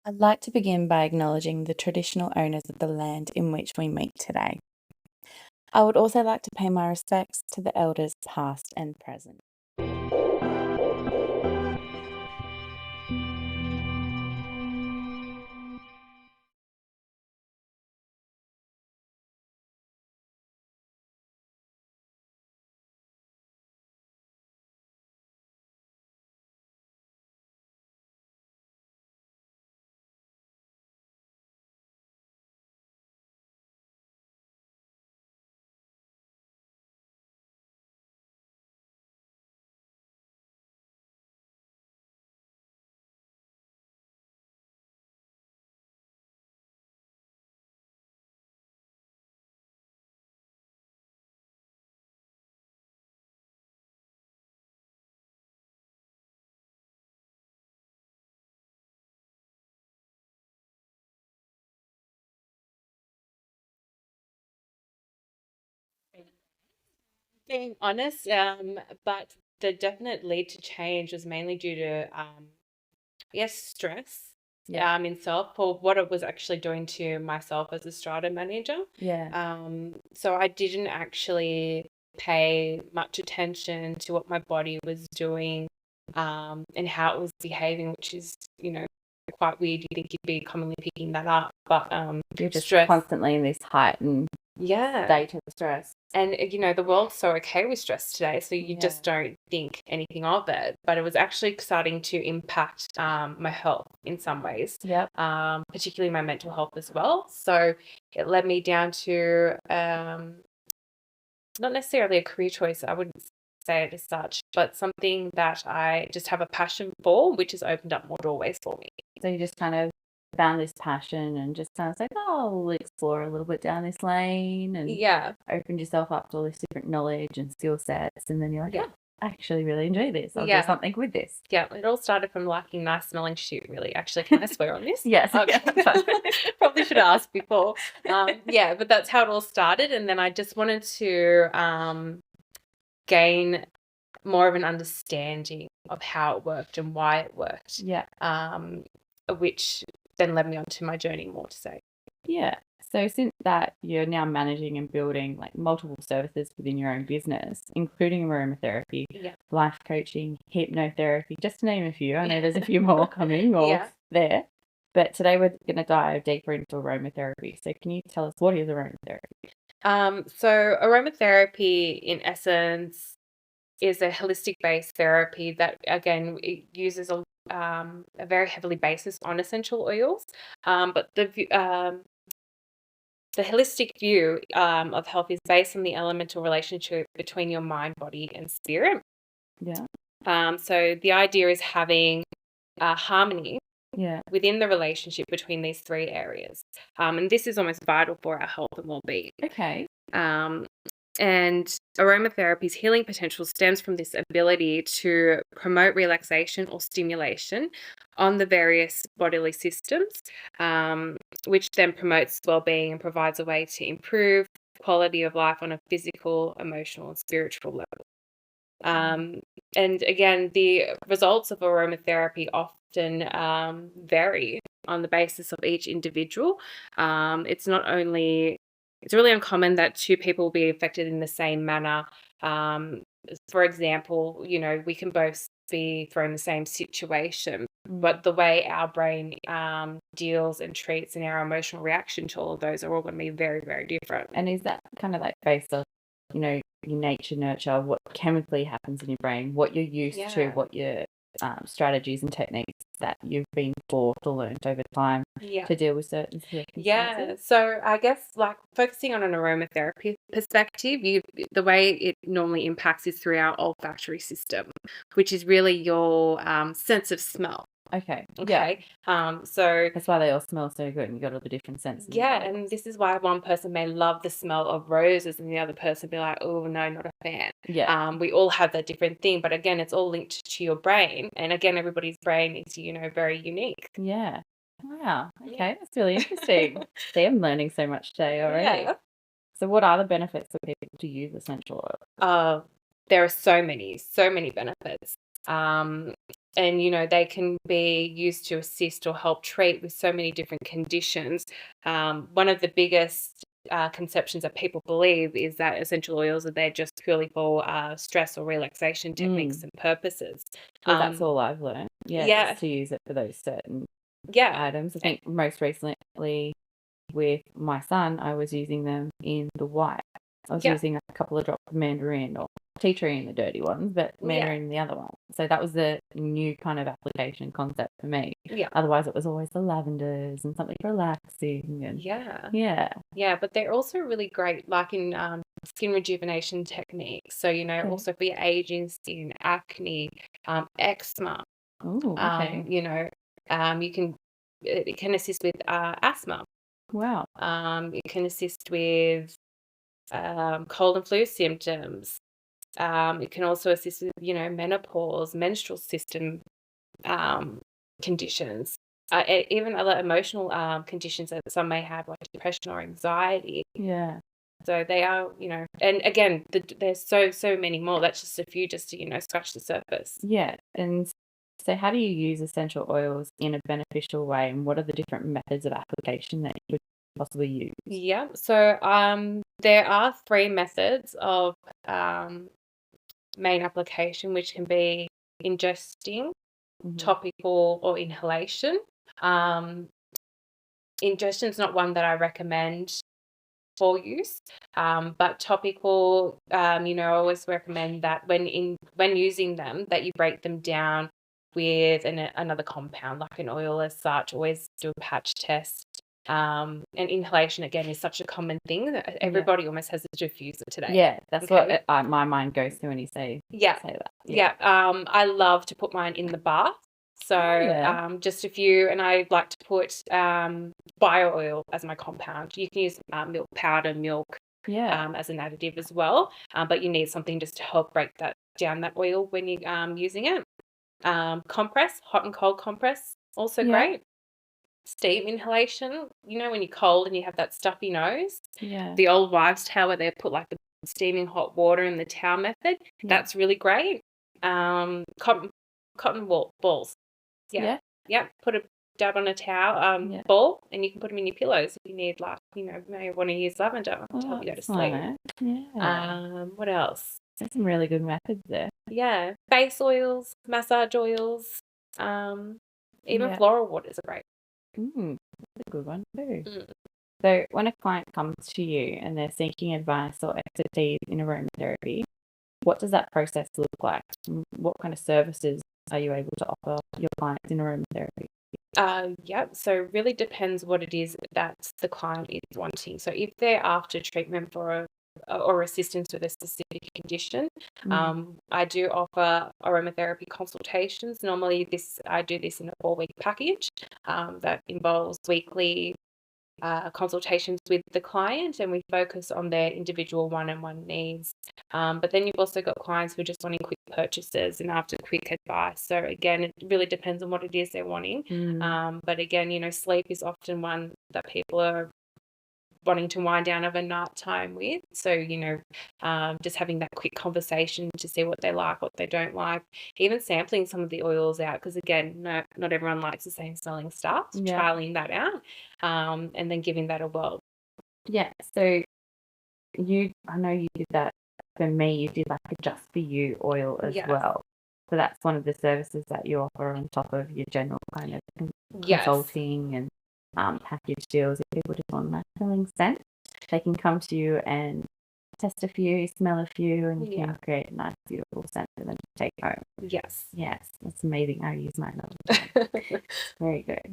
I'd like to begin by acknowledging the traditional owners of the land in which we meet today. I would also like to pay my respects to the elders past and present. Being honest, but the definite lead to change was mainly due to, yes, stress, Yeah. in self for what it was actually doing to myself as a strata manager. Yeah. So I didn't actually pay much attention to what my body was doing, and how it was behaving, which is, quite weird. You think you'd be commonly picking that up, but You're just stress, constantly in this heightened yeah. state of stress. And, the world's so okay with stress today, so you just Yeah. don't think anything of it. But it was actually starting to impact my health in some ways, Yep. particularly my mental health as well. So it led me down to not necessarily a career choice, I wouldn't say it as such, but something that I just have a passion for, which has opened up more doorways for me. So you just kind of found this passion and just kind of like, oh, we'll explore a little bit down this lane and Yeah, opened yourself up to all this different knowledge and skill sets. And then you're like, yeah, oh, I actually really enjoy this. I'll do yeah. something with this. Yeah, it all started from liking nice smelling shit, really. Actually, can I swear on this? Yes. Okay. Yeah, Probably should have asked before. Yeah, but that's how it all started. And then I just wanted to gain more of an understanding of how it worked and why it worked. Yeah. Which then led me on to my journey, more to say. Yeah. So since that, you're now managing and building like multiple services within your own business, including aromatherapy, Yeah. life coaching, hypnotherapy, just to name a few. I know there's a few more coming or Yeah. there. But today we're going to dive deeper into aromatherapy. So can you tell us what is aromatherapy? So aromatherapy, in essence, is a holistic based therapy that, again, it uses a very heavily basis on essential oils. But the holistic view of health is based on the elemental relationship between your mind, body, and spirit. Yeah. So the idea is having harmony, Yeah. within the relationship between these three areas. And this is almost vital for our health and well-being. Okay. And aromatherapy's healing potential stems from this ability to promote relaxation or stimulation on the various bodily systems, which then promotes well-being and provides a way to improve quality of life on a physical, emotional, and spiritual level. And again, the results of aromatherapy often vary on the basis of each individual. It's really uncommon that two people will be affected in the same manner. For example, we can both be thrown the same situation, but the way our brain deals and treats and our emotional reaction to all of those are all going to be very, very different. And is that kind of like based on, your nature, nurture, what chemically happens in your brain, what you're used to, what your strategies and techniques that you've been taught or learned over time to deal with certain circumstances? Yeah, so I guess, like, focusing on an aromatherapy perspective, the way it normally impacts is through our olfactory system, which is really your sense of smell. Okay. Yeah. Okay. So That's why they all smell so good and you got all the different scents. yeah, and this is why one person may love the smell of roses and the other person be like, oh no, not a fan. Yeah. We all have that different thing, but again, it's all linked to your brain. And again, everybody's brain is, very unique. Yeah. Wow. Okay, that's really interesting. See, I'm learning so much today already. Yeah. So what are the benefits for people to use essential oil? There are so many benefits. and, you know, they can be used to assist or help treat with so many different conditions. One of the biggest conceptions that people believe is that essential oils are there just purely for stress or relaxation techniques and purposes. Well, that's all I've learned. Yeah. Is to use it for those certain Yeah. items. I think most recently with my son, I was using them in the white. I was using a couple of drops of mandarin or tea tree in the dirty ones, but mandarin in the other one. So that was the new kind of application concept for me. Yeah. Otherwise, it was always the lavenders and something relaxing. And yeah, but they're also really great, like in skin rejuvenation techniques. So, you know, also for your aging skin, acne, eczema. Oh, okay. You know, it can assist with asthma. Wow. It can assist with cold and flu symptoms. It can also assist with, you know, menopause, menstrual system conditions, even other emotional conditions that some may have, like depression or anxiety. Yeah. So they are, you know, and again, there's so many more. That's just a few, just to, you know, scratch the surface. Yeah. And so how do you use essential oils in a beneficial way, and what are the different methods of application that you would possibly use? Yeah. So there are 3 methods of main application, which can be ingesting, topical, or inhalation. Ingestion is not one that I recommend for use, but topical, you know, I always recommend that when using them, that you break them down with another compound, like an oil as such. Always do a patch test. And inhalation, again, is such a common thing that everybody almost has a diffuser today. Yeah, that's what my mind goes to when you say that. Yeah. I love to put mine in the bath. So just a few, and I like to put bio oil as my compound. You can use milk powder, milk as an additive as well, but you need something just to help break down that oil when you're using it. Compress, hot and cold compress, also great. Steam inhalation, you know, when you're cold and you have that stuffy nose. Yeah. The old wives' tale where they put like the steaming hot water in the towel method. That's really great. Cotton balls. Yeah. Put a dab on a towel ball, and you can put them in your pillows if you need, like, you know, may want to use lavender to help you go to sleep. What else? There's some really good methods there. Yeah. Face oils, massage oils, even floral waters are great. That's a good one too. So when a client comes to you and they're seeking advice or expertise in aromatherapy, what does that process look like? What kind of services are you able to offer your clients in aromatherapy? So it really depends what it is that the client is wanting. So if they're after treatment for or assistance with a specific condition, I do offer aromatherapy consultations. Normally I do this in a 4-week package that involves weekly consultations with the client, and we focus on their individual one-on-one needs. But then you've also got clients who are just wanting quick purchases and after quick advice. So again, it really depends on what it is they're wanting. But again, you know, sleep is often one that people are wanting to wind down of a night time with. So, you know, just having that quick conversation to see what they like, what they don't like, even sampling some of the oils out, because again, not everyone likes the same smelling stuff. Trialing that out, and then giving that a whirl. Yeah. So I know you did that for me. You did like a just for you oil as well. So that's one of the services that you offer on top of your general kind of consulting and package deals. If people just want that filling scent, they can come to you and test a few, smell a few, and you can create a nice, beautiful scent for them to take home. Yes, that's amazing. I use mine all the time. Very good.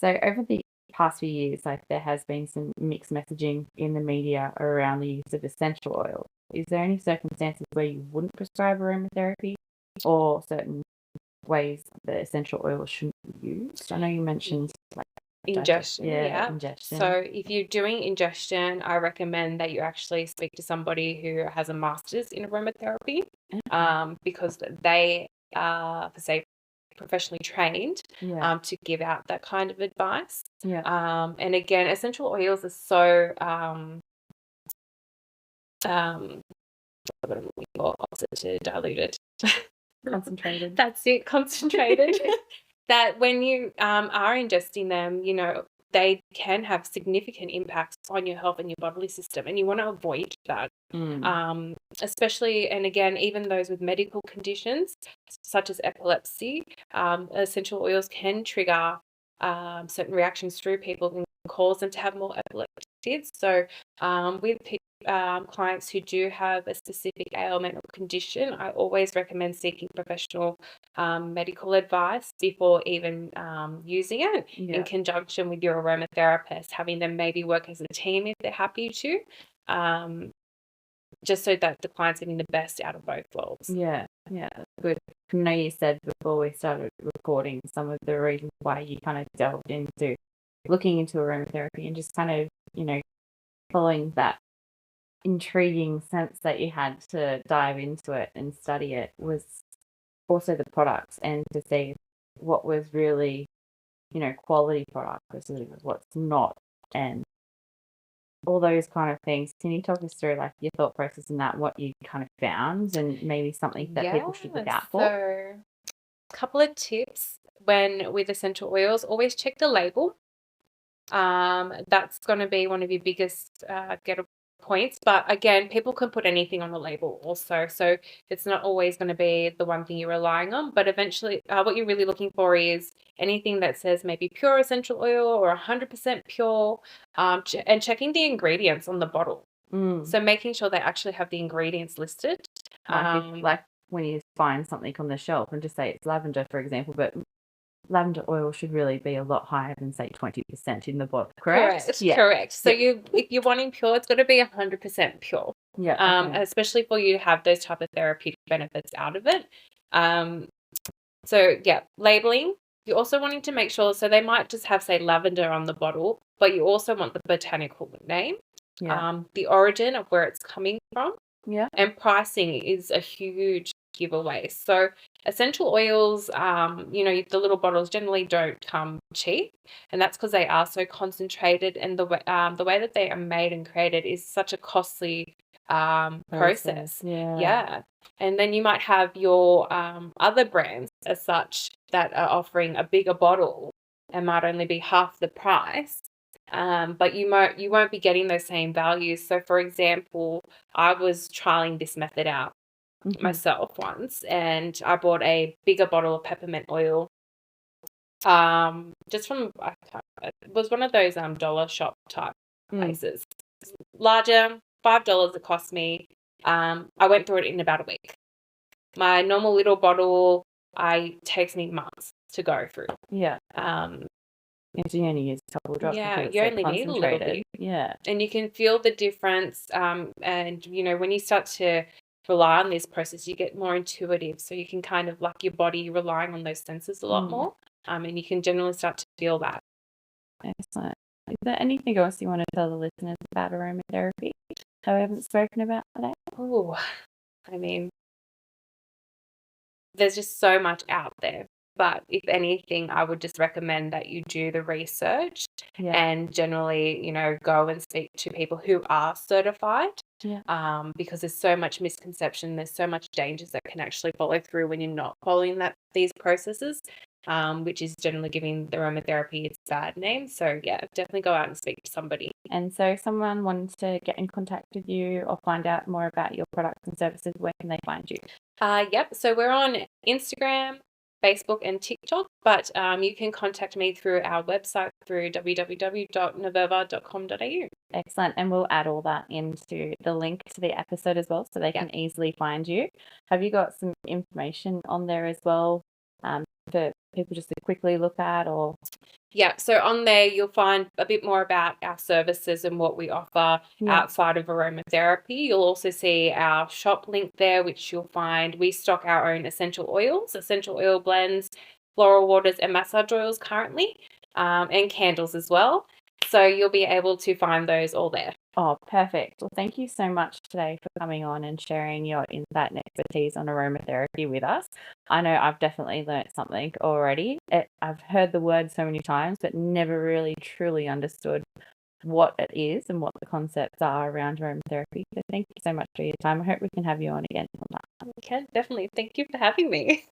So over the past few years, like, there has been some mixed messaging in the media around the use of essential oils. Is there any circumstances where you wouldn't prescribe aromatherapy, or certain ways that essential oils shouldn't be used? I know you mentioned like ingestion. Ingestion. So if you're doing ingestion, I recommend that you actually speak to somebody who has a master's in aromatherapy, because they are, per se, professionally trained to give out that kind of advice. And again, essential oils are so opposite to diluted. Concentrated. That's it, concentrated. That when you are ingesting them, you know, they can have significant impacts on your health and your bodily system, and you want to avoid that. Especially, and again, even those with medical conditions such as epilepsy, essential oils can trigger certain reactions through people and cause them to have more epilepsies. So with clients who do have a specific ailment or condition, I always recommend seeking professional medical advice before even using it in conjunction with your aromatherapist, having them maybe work as a team if they're happy to, just so that the client's getting the best out of both worlds. Yeah, that's good. I know you said before we started recording some of the reasons why you kind of delved into looking into aromatherapy and just kind of, you know, following that intriguing sense that you had to dive into it and study it was also the products, and to see what was really, you know, quality product versus what's not, and all those kind of things. Can you talk us through like your thought process in that, what you kind of found, and maybe something that people should look out for? So a couple of tips when with essential oils: always check the label. That's going to be one of your biggest get points. But again, people can put anything on the label also, so it's not always going to be the one thing you're relying on. But eventually, what you're really looking for is anything that says maybe pure essential oil or 100% pure, and checking the ingredients on the bottle. So making sure they actually have the ingredients listed. Like when you find something on the shelf and just say it's lavender, for example, but lavender oil should really be a lot higher than, say, 20% in the bottle, correct? Correct. So if you're wanting pure, it's got to be 100% pure. Especially for you to have those type of therapeutic benefits out of it. So labeling. You're also wanting to make sure, so they might just have, say, lavender on the bottle, but you also want the botanical name, the origin of where it's coming from, and pricing is a huge giveaway. So essential oils, you know, the little bottles generally don't come cheap, and that's because they are so concentrated, and the way that they are made and created is such a costly process. And then you might have your other brands as such that are offering a bigger bottle and might only be half the price. But you won't be getting those same values. So for example, I was trialing this method out myself once, and I bought a bigger bottle of peppermint oil, just from it was one of those dollar shop type places, larger, $5 it cost me. I went through it in about a week. My normal little bottle takes me months to go through. You only use a couple of drops. You only need a little bit. And you can feel the difference. And you know, when you start to rely on this process, you get more intuitive. So you can kind of, like your body, relying on those senses a lot more. And you can generally start to feel that. Excellent. Is there anything else you want to tell the listeners about aromatherapy that we haven't spoken about today? Oh, I mean, there's just so much out there. But if anything, I would just recommend that you do the research and generally, you know, go and speak to people who are certified, because there's so much misconception, there's so much dangers that can actually follow through when you're not following these processes, which is generally giving the aromatherapy its bad name. So definitely go out and speak to somebody. And so if someone wants to get in contact with you or find out more about your products and services, where can they find you? So we're on Instagram, Facebook and TikTok, but you can contact me through our website through www.naverva.com.au. Excellent. And we'll add all that into the link to the episode as well, so they can easily find you. Have you got some information on there as well for people just to quickly look at? Or so on there you'll find a bit more about our services and what we offer outside of aromatherapy. You'll also see our shop link there, which you'll find we stock our own essential oils, essential oil blends, floral waters and massage oils currently, and candles as well. So you'll be able to find those all there. Oh, perfect. Well, thank you so much today for coming on and sharing your insight and expertise on aromatherapy with us. I know I've definitely learnt something already. I've heard the word so many times, but never really truly understood what it is and what the concepts are around aromatherapy. So thank you so much for your time. I hope we can have you on again on that. We can, definitely. Thank you for having me.